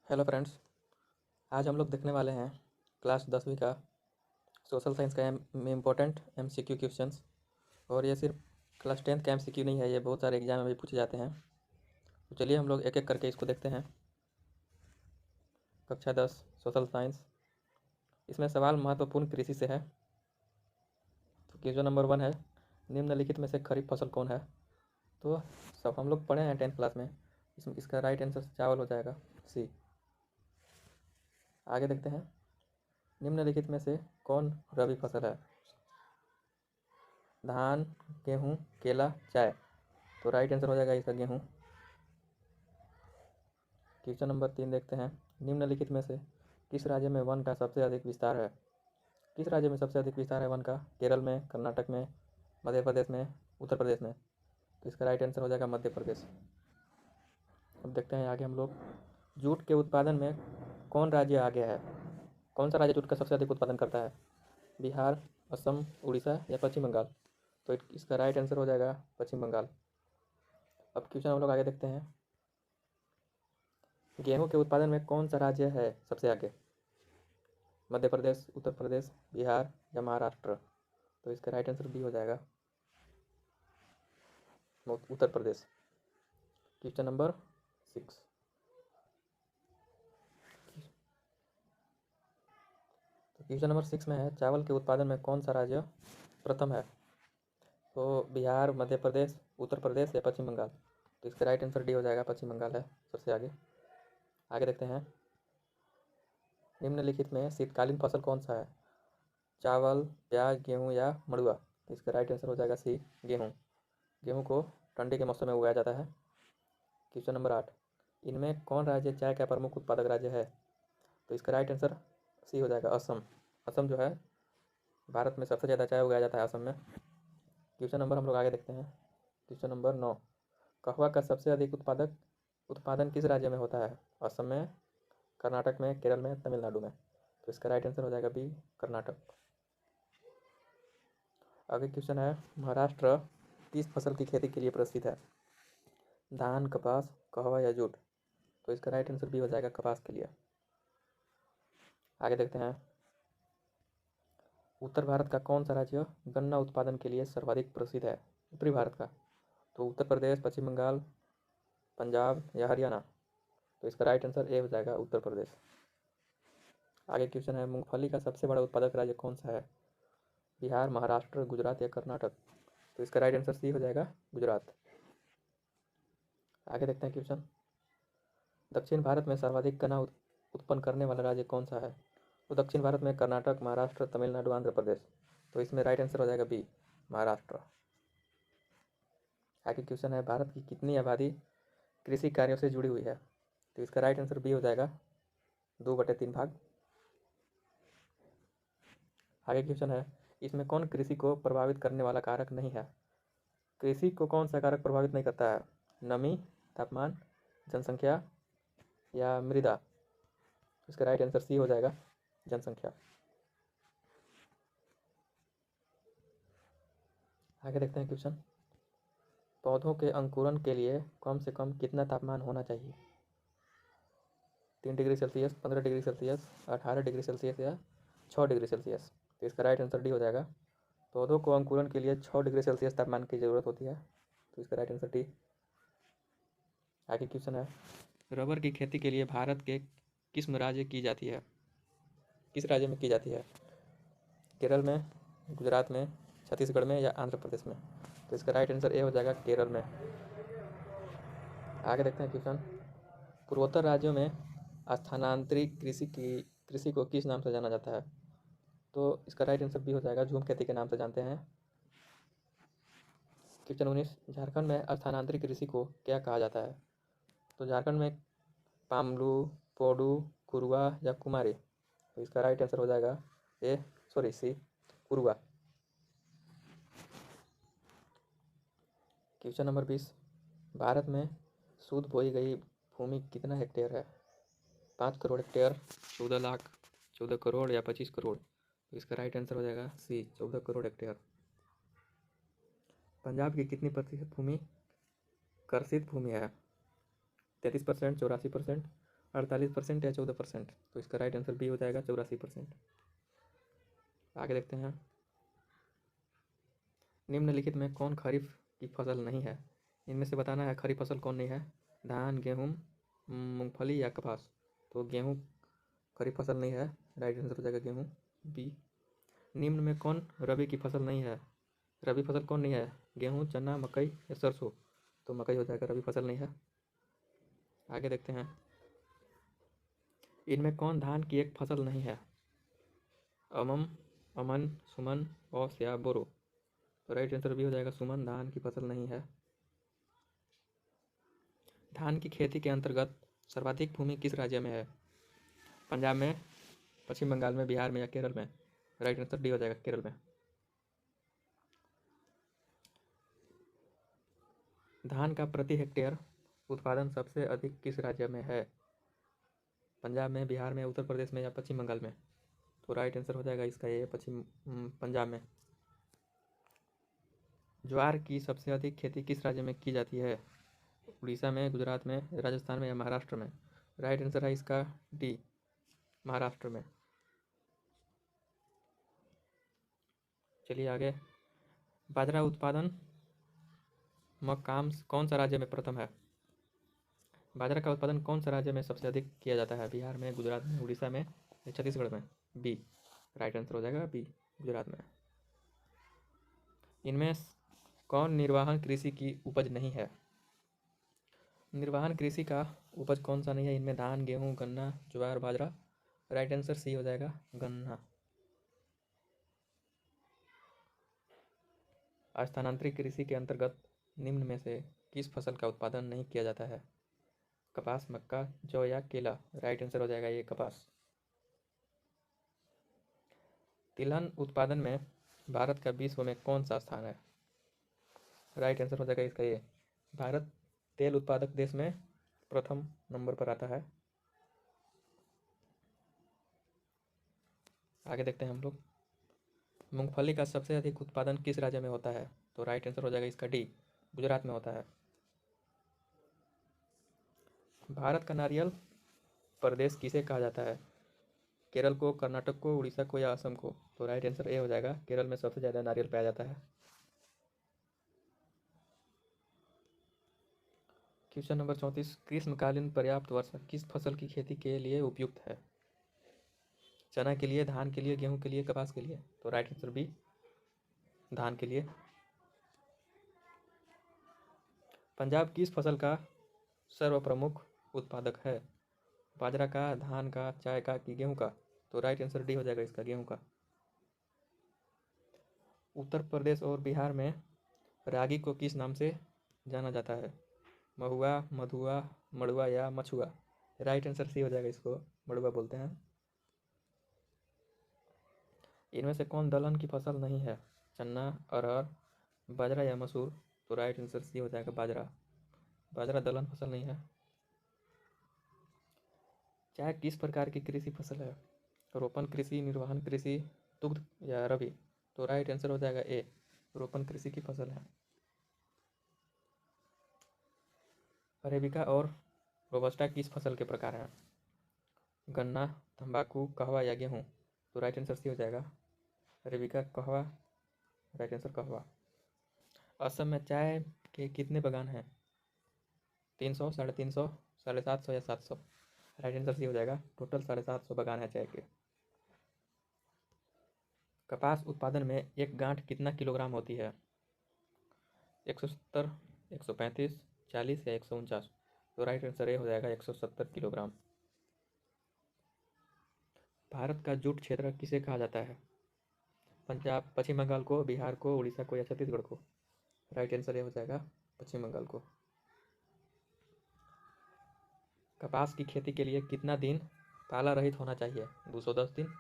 Hello friends. आज हम लोग देखने वाले हैं क्लास 10वीं का सोशल साइंस का में इम्पोर्टेंट एमसीक्यू क्वेश्चंस। और ये सिर्फ क्लास 10th का एमसीक्यू नहीं है, ये बहुत सारे एग्जाम में भी पूछे जाते हैं। तो चलिए हम लोग एक एक करके इसको देखते हैं। कक्षा 10 सोशल साइंस, इसमें सवाल महत्वपूर्ण कृषि से है। तो क्वेश्चन नंबर 1 है, निम्नलिखित में से खरीफ फसल कौन है। तो सब हम लोग पढ़े हैं 10th क्लास में, इसका राइट आंसर चावल हो जाएगा, सी। आगे देखते हैं, निम्नलिखित में से कौन रबी फसल है। धान, गेहूँ, केला, चाय। तो राइट आंसर हो जाएगा इसका गेहूँ। क्वेश्चन नंबर 3 देखते हैं, निम्नलिखित में से किस राज्य में वन का सबसे अधिक विस्तार है। किस राज्य में सबसे अधिक विस्तार है वन का। केरल में, कर्नाटक में, मध्य प्रदेश में, उत्तर प्रदेश में। तो इसका राइट आंसर हो जाएगा मध्य प्रदेश। अब देखते हैं आगे हम लोग, जूट के उत्पादन में कौन राज्य आगे है। कौन सा राज्य जूट का सबसे अधिक उत्पादन करता है। बिहार, असम, उड़ीसा या पश्चिम बंगाल। तो इसका राइट आंसर हो जाएगा पश्चिम बंगाल। अब क्वेश्चन हम लोग आगे देखते हैं, गेहूं के उत्पादन में कौन सा राज्य है सबसे आगे। मध्य प्रदेश, उत्तर प्रदेश, बिहार या महाराष्ट्र। तो इसका राइट आंसर बी हो जाएगा, उत्तर प्रदेश। क्वेश्चन नंबर 6, तो क्वेश्चन नंबर 6 में है, चावल के उत्पादन में कौन सा राज्य प्रथम है। तो बिहार, मध्य प्रदेश, उत्तर प्रदेश या पश्चिम बंगाल। तो इसका राइट आंसर डी हो जाएगा, पश्चिम बंगाल है सबसे आगे। आगे देखते हैं, निम्नलिखित में शीतकालीन फसल कौन सा है। चावल, प्याज, गेहूँ या मड़ुआ। तो इसका राइट आंसर हो जाएगा सी, गेहूँ। गेहूँ को ठंडी के मौसम में उगाया जाता है। क्वेश्चन नंबर 8, इनमें कौन राज्य चाय का प्रमुख उत्पादक राज्य है। तो इसका राइट आंसर सी हो जाएगा, असम। असम जो है भारत में सबसे ज़्यादा चाय उगाया जाता है, असम में। क्वेश्चन नंबर हम लोग आगे देखते हैं, क्वेश्चन नंबर 9, कहवा का सबसे अधिक उत्पादन किस राज्य में होता है। असम में, कर्नाटक में, केरल में, तमिलनाडु में। तो इसका राइट आंसर हो जाएगा बी, कर्नाटक। आगे क्वेश्चन है, महाराष्ट्र किस फसल की खेती के लिए प्रसिद्ध है। धान, कपास, कहवा या जूट। तो इसका राइट आंसर बी हो जाएगा, कपास के लिए। आगे देखते हैं, उत्तर भारत का कौन सा राज्य गन्ना उत्पादन के लिए सर्वाधिक प्रसिद्ध है। उत्तरी भारत का। तो उत्तर प्रदेश, पश्चिम बंगाल, पंजाब या हरियाणा। तो इसका राइट आंसर ए हो जाएगा, उत्तर प्रदेश। आगे क्वेश्चन है, मूंगफली का सबसे बड़ा उत्पादक राज्य कौन सा है। बिहार, महाराष्ट्र, गुजरात या कर्नाटक। तो इसका राइट आंसर सी हो जाएगा, गुजरात। आगे देखते हैं क्वेश्चन, दक्षिण भारत में सर्वाधिक गन्ना उत्पन्न करने वाला राज्य कौन सा है। तो दक्षिण भारत में कर्नाटक, महाराष्ट्र, तमिलनाडु, आंध्र प्रदेश। तो इसमें राइट आंसर हो जाएगा बी, महाराष्ट्र। आगे क्वेश्चन है, भारत की कितनी आबादी कृषि कार्यों से जुड़ी हुई है। तो इसका राइट आंसर बी हो जाएगा, 2/3 भाग। आगे क्वेश्चन है, इसमें कौन कृषि को प्रभावित करने वाला कारक नहीं है। कृषि को कौन सा कारक प्रभावित नहीं करता है। नमी, तापमान, जनसंख्या या मृदा। इसका राइट आंसर सी हो जाएगा, जनसंख्या। आगे देखते हैं क्वेश्चन, पौधों के अंकुरण के लिए कम से कम कितना तापमान होना चाहिए। 3 degree Celsius, 15 degree Celsius, 18 degree Celsius या 6 डिग्री सेल्सियस। तो इसका राइट आंसर डी हो जाएगा, पौधों को अंकुरण के लिए 6 डिग्री सेल्सियस तापमान की ज़रूरत होती है। तो इसका राइट आंसर डी। आगे क्वेश्चन है, रबर की खेती के लिए भारत के किस राज्य की जाती है। किस राज्य में की जाती है। केरल में, गुजरात में, छत्तीसगढ़ में या आंध्र प्रदेश में। तो इसका राइट आंसर ए हो जाएगा, केरल में। आगे देखते हैं क्वेश्चन, पूर्वोत्तर राज्यों में स्थानांतरित कृषि को किस नाम से जाना जाता है। तो इसका राइट आंसर बी हो जाएगा, झूम खेती के नाम से जानते हैं। क्वेश्चन 19, झारखंड में स्थानांतरित कृषि को क्या कहा जाता है। तो झारखंड में पामलू, पोडू, कुरुआ या कुमारी। तो इसका राइट आंसर हो जाएगा सी, कुरुआ। क्वेश्चन नंबर 20, भारत में शुद्ध बोई गई भूमि कितना हेक्टेयर है। 5 करोड़ हेक्टेयर, 14 लाख, 14 करोड़ या 25 करोड़। तो इसका राइट आंसर हो जाएगा सी, 14 करोड़ हेक्टेयर। पंजाब की कितनी प्रतिशत भूमि कर्षित भूमि है। 33%, 84%, 48% या 14%। तो इसका राइट आंसर बी हो जाएगा 84%। आगे देखते हैं, निम्नलिखित में कौन खरीफ की फसल नहीं है? इनमें से बताना है खरीफ फसल कौन नहीं है। धान, गेहूँ, मूंगफली या कपास। तो गेहूँ खरीफ फसल नहीं है, राइट आंसर हो जाएगा गेहूँ, बी। निम्न में कौन रबी की फसल नहीं है? रबी फसल कौन नहीं है? गेहूँ, चना, मकई या सरसों। तो मकई हो जाएगा, रबी फसल नहीं है। आगे देखते हैं, इनमें कौन धान की एक फसल नहीं है? अमन, अमन, सुमन, औस या बोरो। तो राइट आंसर भी हो जाएगा सुमन, धान की फसल नहीं है। धान की खेती के अंतर्गत सर्वाधिक भूमि किस राज्य में है? पंजाब में, पश्चिम बंगाल में, बिहार में या केरल में। राइट आंसर डी हो जाएगा, केरल में। धान का प्रति हेक्टेयर उत्पादन सबसे अधिक किस राज्य में है? पंजाब में, बिहार में, उत्तर प्रदेश में या पश्चिम बंगाल में। तो राइट आंसर हो जाएगा इसका ये पंजाब में। ज्वार की सबसे अधिक खेती किस राज्य में की जाती है? उड़ीसा में, गुजरात में, राजस्थान में या महाराष्ट्र में। राइट आंसर है इसका डी, महाराष्ट्र में। चलिए आगे, बाजरा उत्पादन मक्काम कौन सा राज्य में प्रथम है? बाजरा का उत्पादन कौन सा राज्य में सबसे अधिक किया जाता है? बिहार में, गुजरात में, उड़ीसा में या छत्तीसगढ़ में। बी, राइट आंसर हो जाएगा बी, गुजरात में। इनमें कौन निर्वाहन कृषि की उपज नहीं है? निर्वाहन कृषि का उपज कौन सा नहीं है? इनमें धान, गेहूँ, गन्ना, ज्वार, बाजरा। राइट आंसर सी हो जाएगा, गन्ना। स्थानांतरित कृषि के अंतर्गत निम्न में से किस फसल का उत्पादन नहीं किया जाता है? कपास, मक्का, जौ या केला। राइट आंसर हो जाएगा ये कपास। तिलहन उत्पादन में भारत का विश्व में कौन सा स्थान है? राइट आंसर हो जाएगा इसका ये, भारत तेल उत्पादक देश में प्रथम नंबर पर आता है। आगे देखते हैं हम लोग, मूंगफली का सबसे अधिक उत्पादन किस राज्य में होता है? तो राइट आंसर हो जाएगा इसका डी, गुजरात में होता है। भारत का नारियल प्रदेश किसे कहा जाता है? केरल को, कर्नाटक को, उड़ीसा को या असम को। तो राइट आंसर ए हो जाएगा, केरल में सबसे ज़्यादा नारियल पाया जाता है। क्वेश्चन नंबर 34, ग्रीष्मकालीन पर्याप्त वर्षा किस फसल की खेती के लिए उपयुक्त है? चना के लिए, धान के लिए, गेहूं के लिए, कपास के लिए। तो राइट आंसर बी, धान के लिए। पंजाब किस फसल का सर्वप्रमुख उत्पादक है? बाजरा का, धान का, चाय का कि गेहूं का। तो राइट आंसर डी हो जाएगा इसका, गेहूं का। उत्तर प्रदेश और बिहार में रागी को किस नाम से जाना जाता है? महुआ, मधुआ, मड़ुआ या मछुआ। राइट आंसर सी हो जाएगा, इसको मड़ुआ बोलते हैं। इनमें से कौन दलहन की फसल नहीं है? चना, अरहर, बाजरा या मसूर। तो राइट आंसर सी हो जाएगा, बाजरा। बाजरा दलहन फसल नहीं है। चाय किस प्रकार की कृषि फसल है? रोपण कृषि, निर्वहन कृषि, दुग्ध या रबी। तो राइट आंसर हो जाएगा ए, रोपण कृषि की फसल है। अरेबिका और रोबस्टा किस फसल के प्रकार हैं? गन्ना, तंबाकू, कहवा या गेहूँ। तो राइट आंसर सी हो जाएगा, अरेबिका, कहवा। राइट आंसर कहवा। असम में चाय के कितने बागान हैं? 300, 350, 750 या 700। राइट आंसर सी हो जाएगा, टोटल 750 बागान है चाय के। कपास उत्पादन में एक गांठ कितना किलोग्राम होती है? 170, 135, 40 या 149। तो राइट आंसर ए हो जाएगा, 170 किलोग्राम। भारत का जूट क्षेत्र किसे कहा जाता है? पंजाब, पश्चिम बंगाल को, बिहार को, उड़ीसा को या छत्तीसगढ़ को। राइट आंसर ए हो जाएगा, पश्चिम बंगाल को। कपास की खेती के लिए कितना दिन पाला रहित होना चाहिए? 210 दिन,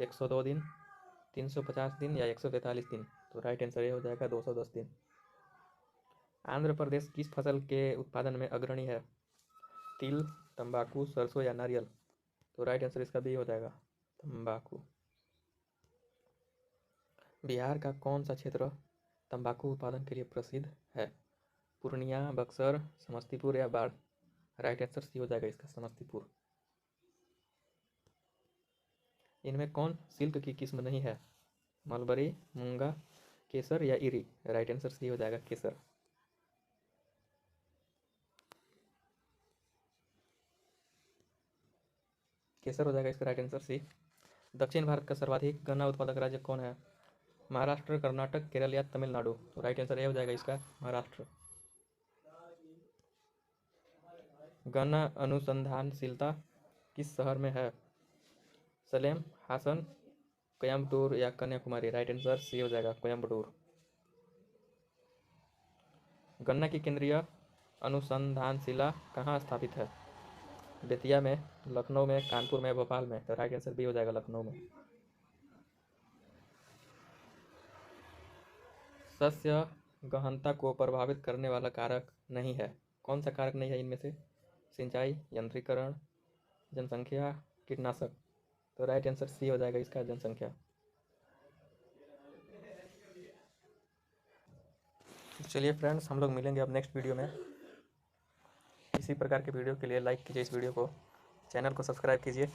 102 दिन, 350 दिन या 143 दिन। तो राइट आंसर ये हो जाएगा, 210 दिन। आंध्र प्रदेश किस फसल के उत्पादन में अग्रणी है? तिल, तंबाकू, सरसों या नारियल। तो राइट आंसर इसका बी हो जाएगा, तंबाकू। बिहार का कौन सा क्षेत्र तंबाकू उत्पादन के लिए प्रसिद्ध है? पूर्णिया, बक्सर, समस्तीपुर या बाढ़। राइट आंसर सी हो जाएगा इसका, समस्तीपुर। इनमें कौन सिल्क की किस्म नहीं है? मलबरी, मूंगा, केसर या इरी? राइट आंसर सी हो जाएगा, केसर। केसर हो जाएगा इसका राइट आंसर सी। दक्षिण भारत का सर्वाधिक गन्ना उत्पादक राज्य कौन है? महाराष्ट्र, कर्नाटक, केरल या तमिलनाडु? तो राइट आंसर ए हो जाएगा इसका, महाराष्ट्र। गन्ना अनुसंधानशीलता किस शहर में है? सलेम, हासन, कोयम्बटूर या कन्याकुमारी? राइट आंसर सी हो जाएगा, कोयम्बटूर। गन्ना की केंद्रीय अनुसंधानशिला कहाँ स्थापित है? बेतिया में, लखनऊ में, कानपुर में, भोपाल में? तो राइट आंसर बी हो जाएगा, लखनऊ में। शस्य गहनता को प्रभावित करने वाला कारक नहीं है? कौन सा कारक नहीं है इनमें से? सिंचाई, यांत्रिकरण, जनसंख्या, कीटनाशक? तो राइट आंसर सी हो जाएगा इसका, जनसंख्या। चलिए फ्रेंड्स, हम लोग मिलेंगे अब नेक्स्ट वीडियो में। इसी प्रकार के वीडियो के लिए लाइक कीजिए इस वीडियो को, चैनल को सब्सक्राइब कीजिए।